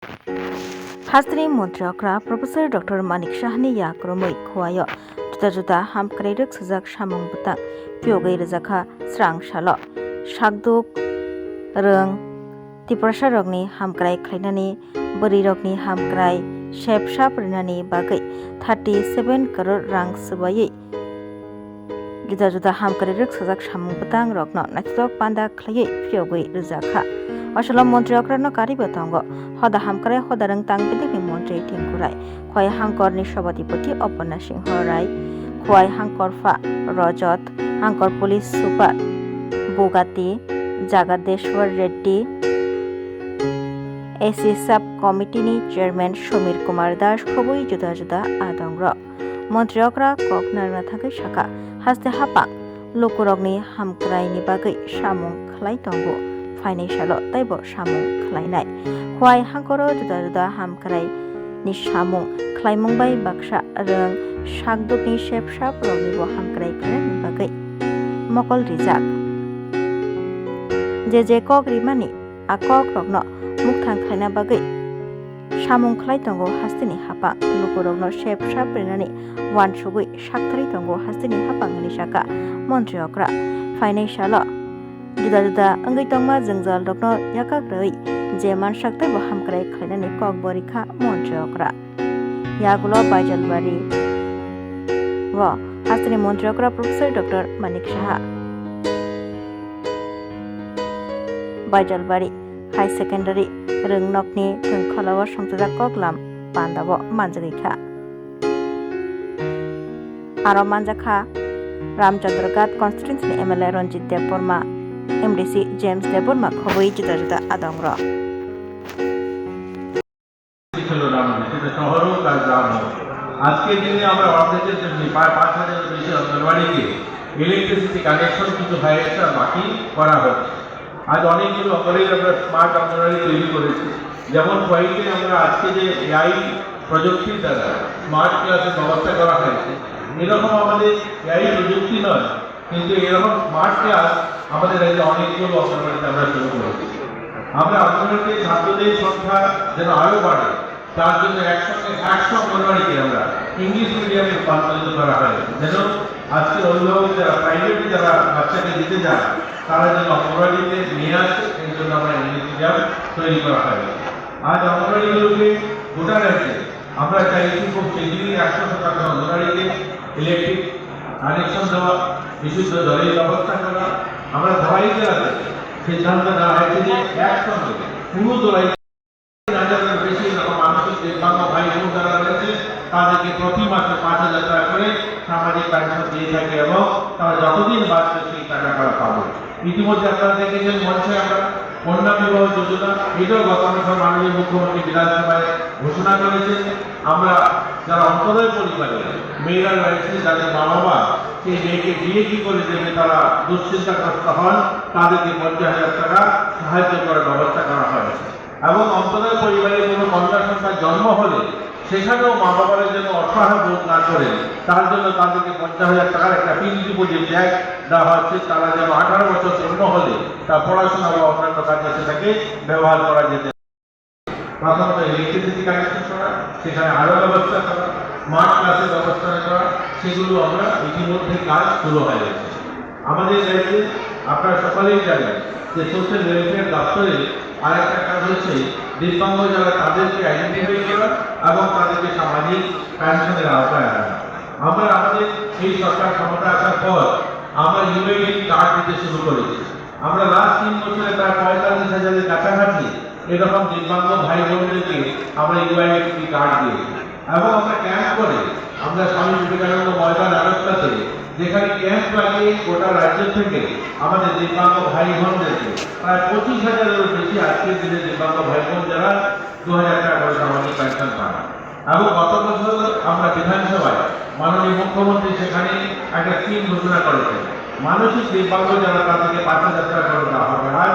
हाजरी मन्त्रियकरा professor doctor Manik शाहनि याक्रमै खवायो जुदा-जुदा हामख्रायरक सजाक सामung butang पियोगै रजाखा स्रां सालो सागदुक रों तिप्रसा रगनि हामख्राय खलायनानि बोरै रगनि हामख्राय सेबसा परिनानि बागै 37 crore रां सुबायै जुदा-जुदा हामख्रायरक सजाक सामung butang rokno naithok panda khlayai पियोगै रजाखा Aslam मन्त्रियकरानो कारिबो tongo हदा हामख्राय हदारं तांबिदिनि मन्त्रि टिंकुराय खय हांकरनि सभापति अपना सिंह राय खय हांकरफा रजत हांकर पुलिस सुपार बोगाती जागादेश्वर रेड्डी एसि साब कमिटिनि चेयरमैन समीर कुमार दास खबै जुदा-जुदा आदंग्र मन्त्रियकरा ककनारना थाखै साखा हास्ते हापा लोकरगनि हामख्रायनि बागै सामुं खलाय दंगो फाइनान्सियल तैबो सामुं खलायनाय खय हांकरो जुदा-जुदा हामख्राय नि सामुं खलायमुंबाय बाक्सा रों सागदुकनि सेबसा प्रनिबो हामख्राय खलायनि बागै मकल रिजाक जे कक रिमानि आकक रगनो मुखथां खलायना बागै सामुं खलाय दंगो हास्तिनि हापा लोकरगनो सेबसा परिनानि वानसुगै साक्थारि दंगो हास्तिनि हापांनि साका मन्त्रियकरा फाइनान्सियल जुदा-जुदा अंगै तंमा जोंजाल रगनो याकाग्रै जे मानसाक्तै बो हामख्राय खलायनानि कक बरिखा मन्त्रियकरा यागुलो बायजलबारि व हास्तिनि मन्त्रियकरा professor doctor Manik Saha Baijalbari high secondary रोंनकनि थोंखलाव संसदा ककलाम पान्दाबो मानजगैखा आरो मानजाखा रामचंद्रघाट कन्स्टिट्युन्सिनि MLA Ranjit Debbarma MDC James Debbarma खबै जुदा-जुदा आदंग्र শহর হোক আর গ্রাম হোক আজকের দিনে আমরা অর্ধেকের জন্য প্রায় 5,000 বেশি অঙ্গনওয়াড়িকে ইলেকট্রিসিটি কানেকশন কিছু হয়ে গেছে আর বাকি করা হচ্ছে। আজ অনেকগুলো অঙ্গনওয়াড়ি আমরা স্মার্ট অঙ্গনওয়াড়ি তৈরি করেছি। যেমন কয়েকদিন আমরা আজকে যে এআই প্রযুক্তির দ্বারা স্মার্ট ক্লাসের ব্যবস্থা করা হয়েছে, এরকম আমাদের এআই প্রযুক্তি নয় কিন্তু এরকম স্মার্ট ক্লাস আমাদের রাজ্যে অনেকগুলো অঙ্গনওয়াড়িতে আমরা শুরু করেছি। আমরা অঙ্গনওয়াড়িতে ছাত্রদের সংখ্যা যেন আরও বাড়ে তার জন্য একসঙ্গে 100 অঙ্গনওয়াড়িকে আমরা ইংলিশ মিডিয়ামে রূপান্তরিত করা হয় যেন আজকের অভিভাবক যারা প্রাইভেটে যারা বাচ্চাকে দিতে যান তারা যেন অঙ্গনওয়াড়িতে নিয়ে আসে এই জন্য আমরা ইংলিশ মিডিয়াম তৈরি করা হয়। আজ অঙ্গনওয়াড়িগুলোকে গোটা রাজ্যে আমরা চাইছি খুব শীঘ্রই 100% অঙ্গনওয়াড়িকে ইলেকট্রিক কানেকশন দেওয়া, বিশুদ্ধ জলের ব্যবস্থা করা। আমরা ধলাই জেলাতে সিদ্ধান্ত নেওয়া হয়েছে যে একসঙ্গে পুরো ধলাই বেশি এরকম মানসিক দিব্যাঙ্গ ভাই বোন যারা রয়েছে তাদেরকে প্রতি মাসে 5,000 টাকা করে সামাজিক পেনশন দিয়ে থাকে এবং তারা যতদিন বাঁচবে সেই টাকাটা পাবে। ইতিমধ্যে আপনারা দেখেছেন মঞ্চে আমরা কন্যা বিবাহ যোজনা, এটাও গত বছর মাননীয় মুখ্যমন্ত্রী বিধানসভায় ঘোষণা করেছেন। আমরা যারা অন্তোদয় পরিবারে মেয়েরা রয়েছে যাদের মা বাবা সেই মেয়েকে বিয়ে কি করে দেবে তারা দুশ্চিন্তাগ্রস্ত হন, তাদেরকে 50,000 টাকা সাহায্য করার ব্যবস্থা করা হয়েছে। এবং অন্তোদয় পরিবারে কোনো কন্যা সন্তান জন্ম হলে সেখানেও মা বাবারা যেন অসহায় বোধ না করে তার জন্য তাদেরকে 50,000 টাকার একটা ফিক্সড ডিপোজিট ব্যাংক দেওয়া হচ্ছে। তারা যেন 18 বছর পূর্ণ হলে তার পড়াশোনা বা অন্যান্য কাজে সেটাকে ব্যবহার করা যেতে। প্রথমত ইলেকট্রিসিটি কানেকশন করা, সেখানে আরও ব্যবস্থা করা, স্মার্ট ক্লাসের ব্যবস্থা করা, সেগুলো আমরা ইতিমধ্যে কাজ শুরু হয়ে গেছে। আমাদের রাজ্যে আপনারা সকলেই জানেন যে সোশ্যাল ওয়েলফেয়ার দপ্তরে আরেকটা কাজ হচ্ছে দিব্যাঙ্গ যারা তাদেরকে আইডেন্টিফাই করা এবং তাদেরকে সামাজিক পেনশনের আওতায় আনা। আমরা আমাদের এই সরকার ক্ষমতা আসার পর আমরা ইউআইডি কার্ড দিতে শুরু করেছি। আমরা লাস্ট 3 বছরে প্রায় 45,000-এর কাছাকাছি এরকম দিব্যাঙ্গ ভাই বোনদেরকে আমরা ইউআইডি কার্ড দিয়েছি এবং আমরা ক্যাম্প করে আমরা স্বামী বিবেকানন্দ ময়দান আগরতলাতে যেখানে ক্যাম্প লাগিয়ে গোটা রাজ্য থেকে আমাদের দিব্যাঙ্গ ভাই বোনদেরকে প্রায় 25,000-এরও বেশি আজকের দিনে দিব্যাঙ্গ ভাই বোন যারা 2,000 টাকা করে সামাজিক পেনশন পান। এবং গত বছর আমরা বিধানসভায় মাননীয় মুখ্যমন্ত্রী সেখানে একটা স্কিম ঘোষণা করেছেন, মানসিক দিব্যাঙ্গ যারা তাদেরকে 5,000 টাকা করে দেওয়া হবে। আজ